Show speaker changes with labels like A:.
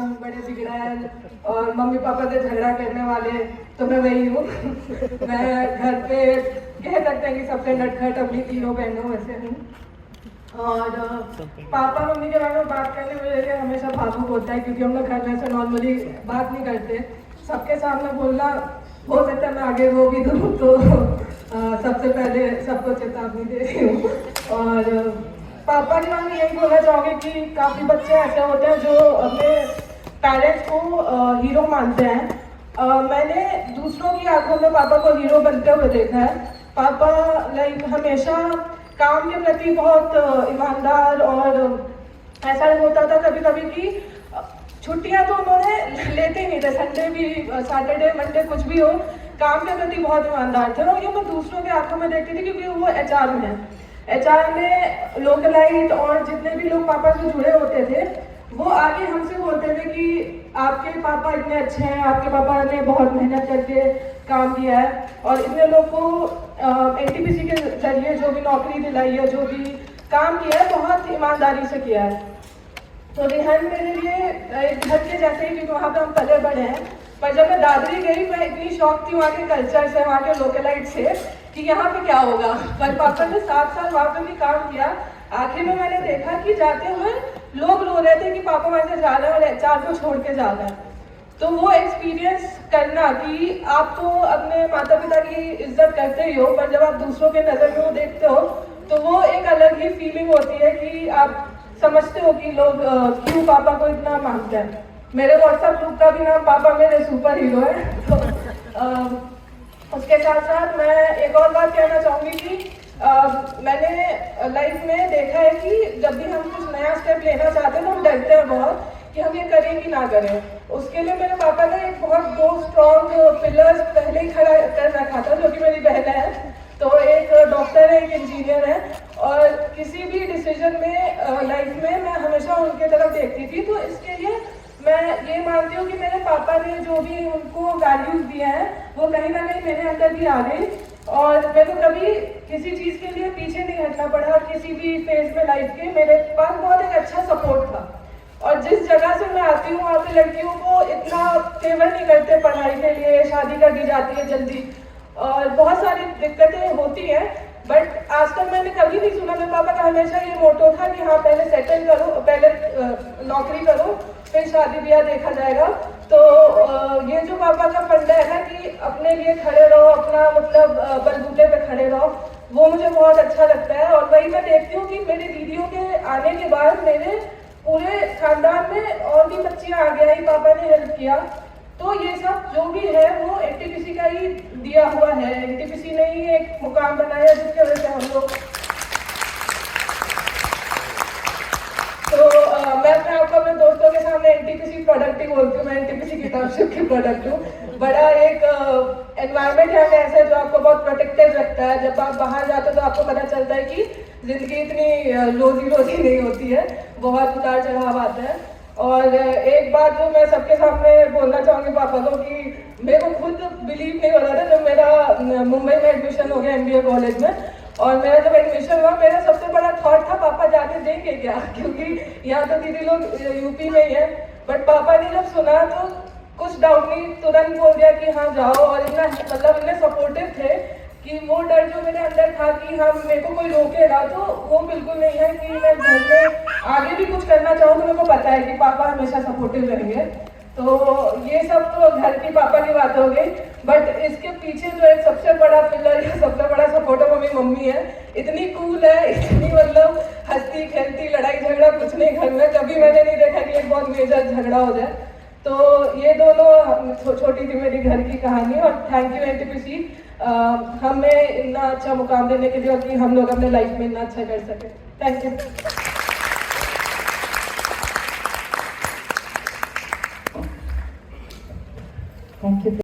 A: शैतान, बड़े बिगड़ैल और मम्मी पापा से झगड़ा करने वाले, तो मैं वही हूँ। मैं घर पे कह सकते हैं कि सबसे नटखट अपनी तीनों बहनों में से हूँ। और पापा मम्मी के बारे में बात करने में मुझे हमेशा भावुक होता है, क्योंकि हम लोग घर में से नॉर्मली बात नहीं करते। सबके सामने बोलना हो सकता है मैं आगे वो भी दूँ, तो सबसे पहले सबको चेतावनी दे रही हूँ। और पापा के बारे में यही बोलना चाहूँगी कि काफ़ी बच्चे ऐसे होते हैं जो अपने पेरेंट्स को हीरो मानते हैं। मैंने दूसरों की आंखों में पापा को हीरो बनते हुए देखा है। पापा हमेशा काम के प्रति बहुत ईमानदार, और ऐसा होता था कभी कभी कि छुट्टियां तो उन्होंने लेते नहीं थे, संडे भी, सैटरडे मंडे कुछ भी हो, काम के प्रति बहुत ईमानदार थे। और ये मैं दूसरों के आंखों में देखती थी, क्योंकि वो एचआर में है। एचआर में लोकलाइट और जितने भी लोग पापा से जुड़े होते थे, वो आगे हमसे बोलते थे कि आपके पापा इतने अच्छे हैं, आपके पापा ने बहुत मेहनत करके काम किया है, और इतने लोग को एनटीपीसी के जरिए जो भी नौकरी दिलाई है, जो भी काम किया है, बहुत ईमानदारी से किया है। तो रिहान मेरे लिए एक घर के जैसे ही, क्योंकि वहाँ पे हम पले बड़े हैं। पर जब मैं दादरी गई, मैं इतनी शौक थी वहाँ के कल्चर से, वहाँ के लोकलाइट से, कि यहाँ पे क्या होगा। पर पापा ने 7 साल वहाँ पे भी काम किया। आखिर में मैंने देखा कि जाते हुए लोग रो रहे थे कि पापा वहाँ से जा रहे हैं और एचआर को छोड़ के जा रहे हैं। तो वो एक्सपीरियंस करना कि आप तो अपने माता पिता की इज्जत करते ही हो, पर जब आप दूसरों के नज़र में वो देखते हो, तो वो एक अलग ही फीलिंग होती है कि आप समझते हो कि लोग क्यों पापा को इतना मानते हैं। मेरे व्हाट्सएप ग्रुप का भी नाम पापा मेरे सुपर हीरो है। तो उसके साथ साथ मैं एक और बात कहना चाहूँगी कि मैंने लाइफ में देखा है कि जब भी हम कुछ नया स्टेप लेना चाहते हैं तो हम डरते हैं बहुत कि हम ये करें कि ना करें। उसके लिए मेरे पापा ने एक बहुत 2 स्ट्रॉन्ग पिलर्स पहले ही खड़ा कर रखा था, जो कि मेरी बहन है। तो एक डॉक्टर है, एक इंजीनियर है, और किसी भी डिसीजन में लाइफ में मैं हमेशा उनके तरफ देखती थी। तो इसके लिए मैं ये मानती हूँ कि मेरे पापा ने जो भी उनको वैल्यूज दिए हैं, वो कहीं ना कहीं मेरे अंदर भी आ गई, और मेरे को कभी किसी चीज़ के लिए पीछे नहीं हटना पड़ा। किसी भी फेज में लाइफ के मेरे पास बहुत एक अच्छा सपोर्ट था। और जिस जगह से मैं आती हूँ, वहाँ पे लड़कियों को इतना फेवर नहीं करते पढ़ाई के लिए, शादी कर दी जाती है जल्दी, और बहुत सारी दिक्कतें होती हैं। बट आज तक मैंने कभी नहीं सुना, मेरे पापा का हमेशा ये मोटो था कि हाँ पहले सेटल करो, पहले नौकरी करो, फिर शादी ब्याह देखा जाएगा। तो ये जो पापा का फंडा है ना कि अपने लिए खड़े रहो, अपना मतलब बलबूते पे खड़े रहो, वो मुझे बहुत अच्छा लगता है। और वही मैं देखती हूँ कि मेरी दीदियों के आने के बाद मेरे पूरे खानदान में और भी बच्चियाँ आगे आई, पापा ने हेल्प किया। तो ये सब जो भी है वो एनटीपीसी का ही दिया हुआ है। एनटीपीसी ने ही एक मुकाम बनाया जिसकी वजह से हम लोग, तो मैं अपने आपको अपने दोस्तों के सामने एनटीपीसी प्रोडक्ट ही बोलती हूँ। मैं एनटीपीसी किताबशिप की प्रोडक्ट हूँ। बड़ा एक एनवायरनमेंट है ऐसा जो आपको बहुत प्रोटेक्टिव रखता है। जब आप बाहर जाते हो तो आपको पता चलता है कि जिंदगी इतनी रोजी रोजी नहीं होती है, बहुत उतार चढ़ाव आता है। और एक बात जो मैं सबके सामने बोलना चाहूँगी पापा को, कि मेरे को खुद बिलीव नहीं हो रहा था जब मेरा मुंबई में एडमिशन हो गया एमबीए कॉलेज में। और मेरा जब एडमिशन हुआ, मेरा सबसे बड़ा थॉट था पापा जाके देंगे क्या, क्योंकि यहाँ तो दीदी लोग यूपी में ही है। बट पापा ने जब सुना तो कुछ डाउट नहीं, तुरंत बोल दिया कि हाँ जाओ। और इतना मतलब इतने सपोर्टिव थे कि वो डर जो मेरे अंदर था कि हाँ मेरे को कोई रोकेगा, तो वो बिल्कुल नहीं है। कि मैं घर में आगे भी कुछ करना चाहूँ तो मेरे को पता है कि पापा हमेशा सपोर्टिव रहेंगे। तो ये सब तो घर की पापा की बात हो गई। बट इसके पीछे जो एक सबसे बड़ा पिलर या सबसे बड़ा सपोर्टर वो मेरी मम्मी है। इतनी कूल है, इतनी मतलब हंसती खेलती, लड़ाई झगड़ा कुछ नहीं घर में, कभी मैंने नहीं देखा कि एक बहुत मेजर झगड़ा हो जाए। तो ये दोनों छोटी सी मेरी घर की कहानी। और थैंक यू एनटीपीसी हमें इतना अच्छा मुकाम देने के लिए, और कि हम लोग अपने लाइफ में इतना अच्छा कर सके। Thank you. Thank you.